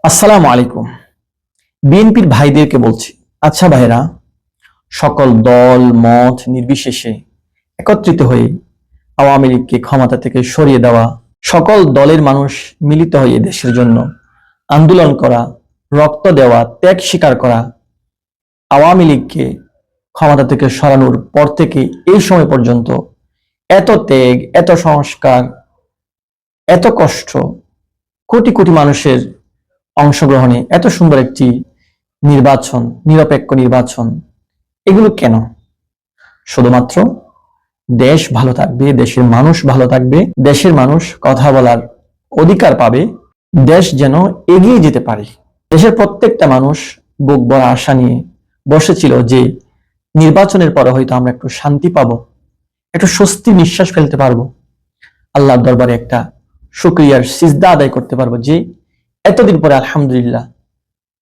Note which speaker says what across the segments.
Speaker 1: আসসালামু আলাইকুম। বিএনপির ভাইদেরকে বলছি, আচ্ছা ভাইরা, সকল দল মত নির্বিশেষে একত্রিত হয়ে আওয়ামী লীগকে ক্ষমতা থেকে সরিয়ে দেওয়া, সকল দলের মানুষ মিলিত হয়ে দেশের জন্য আন্দোলন করা, রক্ত দেওয়া, ত্যাগ স্বীকার করা, আওয়ামী লীগকে ক্ষমতা থেকে সরানোর পর থেকে এই সময় পর্যন্ত এত ত্যাগ, এত সংস্কার, এত কষ্ট, কোটি কোটি মানুষের অংশগ্রহণে এত সুন্দর একটি নির্বাচন, নিরপেক্ষ নির্বাচন, এগুলো কেন? শুধুমাত্র দেশ ভালো থাকবে, দেশের মানুষ ভালো থাকবে, দেশের মানুষ কথা বলার অধিকার পাবে, দেশ যেন এগিয়ে যেতে পারে। দেশের প্রত্যেকটা মানুষ বুক ভরা আশা নিয়ে বসেছিল যে নির্বাচনের পরে হয়তো আমরা একটু শান্তি পাবো, একটু স্বস্তি নিঃশ্বাস ফেলতে পারবো, আল্লাহর দরবারে একটা শুকরিয়ার সিজদা আদায় করতে পারবো যে এতদিন পরে আলহামদুলিল্লাহ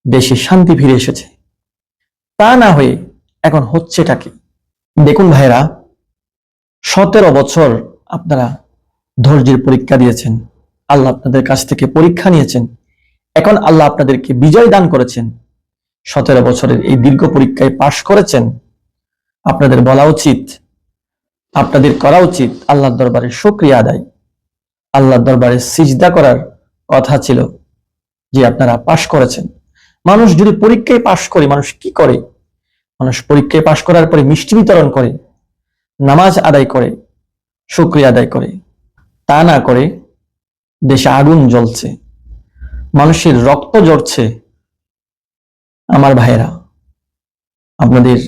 Speaker 1: দেশে শান্তি ফিরে এসেছে। তা না হয়ে এখন হচ্ছেটা কি? দেখুন ভাইরা, 17 বছর আপনারা ধৈর্যের পরীক্ষা দিয়েছেন, আল্লাহ আপনাদের কাছ থেকে পরীক্ষা নিয়েছেন, এখন আল্লাহ আপনাদেরকে বিজয় দান করেছেন। 17 বছরের এই দীর্ঘ পরীক্ষায় পাশ করেছেন। আপনাদের বলা উচিত, আপনাদের করা উচিত আল্লাহর দরবারে শুকরিয়া আদায়, আল্লাহর দরবারে সিজদা করার কথা ছিল যে আপনারা পাশ করেছেন। মানুষ যদি পরীক্ষায় পাশ করে, মানুষ কি করে? মানুষ পরীক্ষায় পাশ করার পরে মিষ্টি বিতরণ করে, নামাজ আদায় করে, শুকরিয়া আদায় করে। তা না করে দেশে আগুন জ্বলছে, মানুষের রক্ত ঝরছে। আমার ভাইয়েরা, আপনাদের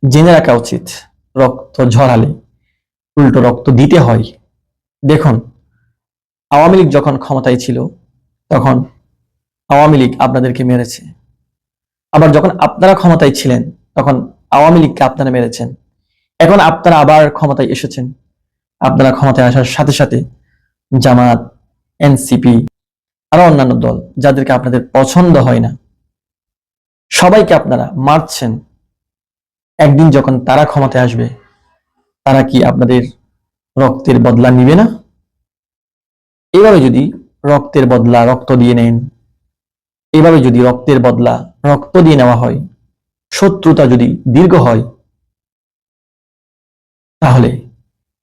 Speaker 1: জেনে রাখা উচিত, রক্ত ঝরালে উল্টো রক্ত দিতে হয়। দেখুন, আওয়ামী লীগ যখন ক্ষমতায় ছিল তখন আওয়ামী লীগ আপনাদেরকে মেরেছে, আবার যখন আপনারা ক্ষমতায় ছিলেন তখন আওয়ামী লীগকে আপনারা মেরেছেন। এখন আপনারা আবার ক্ষমতায় এসেছেন, আপনারা ক্ষমতায় আসার সাথে সাথে জামাত, এনসিপি, আরো অন্যান্য দল যাদেরকে আপনাদের পছন্দ হয় না, সবাইকে আপনারা মারছেন। একদিন যখন তারা ক্ষমতায় আসবে, তারা কি আপনাদের রক্তের বদলা নিবে না? এভাবে যদি রক্তের বদলা রক্ত দিয়ে নেন, এভাবে যদি রক্তের বদলা রক্ত দিয়ে নেওয়া হয়, শত্রুতা যদি দীর্ঘ হয়, তাহলে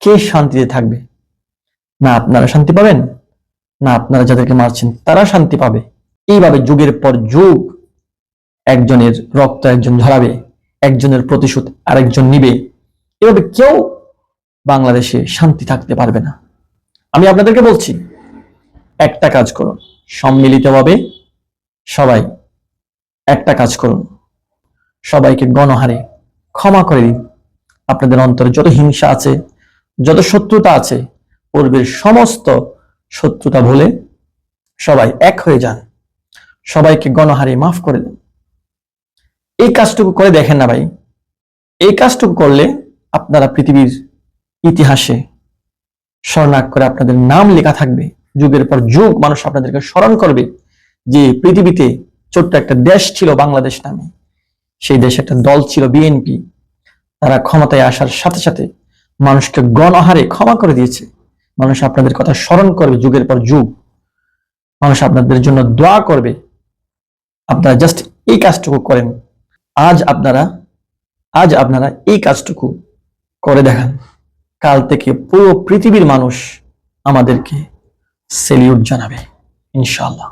Speaker 1: কে শান্তিতে থাকবে? না আপনারা শান্তি পাবেন, না আপনারা যাদেরকে মারছেন তারা শান্তি পাবে। এইভাবে যুগের পর যুগ একজনের রক্ত একজন ঝরাবে, একজনের প্রতিশোধ আরেকজন নিবে। এভাবে কেউ বাংলাদেশে শান্তি থাকতে পারবে না। আমি আপনাদেরকে বলছি, একটা কাজ করুন, সম্মিলিতভাবে সবাই একটা কাজ করুন, সবাইকে গণহারে ক্ষমা করে দিন। আপনাদের অন্তরে যত হিংসা আছে, যত শত্রুতা আছে, পূর্বের সমস্ত শত্রুতা ভুলে সবাই এক হয়ে যান, সবাইকে গণহারে মাফ করে দেন। এই কাজটুকু করে দেখেন না ভাই, এই কাজটুকু করলে আপনারা পৃথিবীর ইতিহাসে স্বর্ণাক্ষরে আপনাদের নাম লেখা থাকবে। যুগের পর যুগ মানুষ আপনাদেরকে স্মরণ করবে যে পৃথিবীতে ছোট্ট একটা দেশ ছিল বাংলাদেশ নামে, সেই দেশে একটা দল ছিল বিএনপি, তারা ক্ষমতায় আসার সাথে সাথে মানুষকে গণহারে ক্ষমা করে দিয়েছে। মানুষ আপনাদের কথা স্মরণ করবে যুগের পর যুগ, মানুষ আপনাদের জন্য দোয়া করবে। আপনারা জাস্ট এই কাজটুকু করেন। আজ আপনারা এই কাজটুকু করে দেখান, কাল থেকে পুরো পৃথিবীর মানুষ আমাদেরকে সেলিউট জানাবে ইনশাআল্লাহ।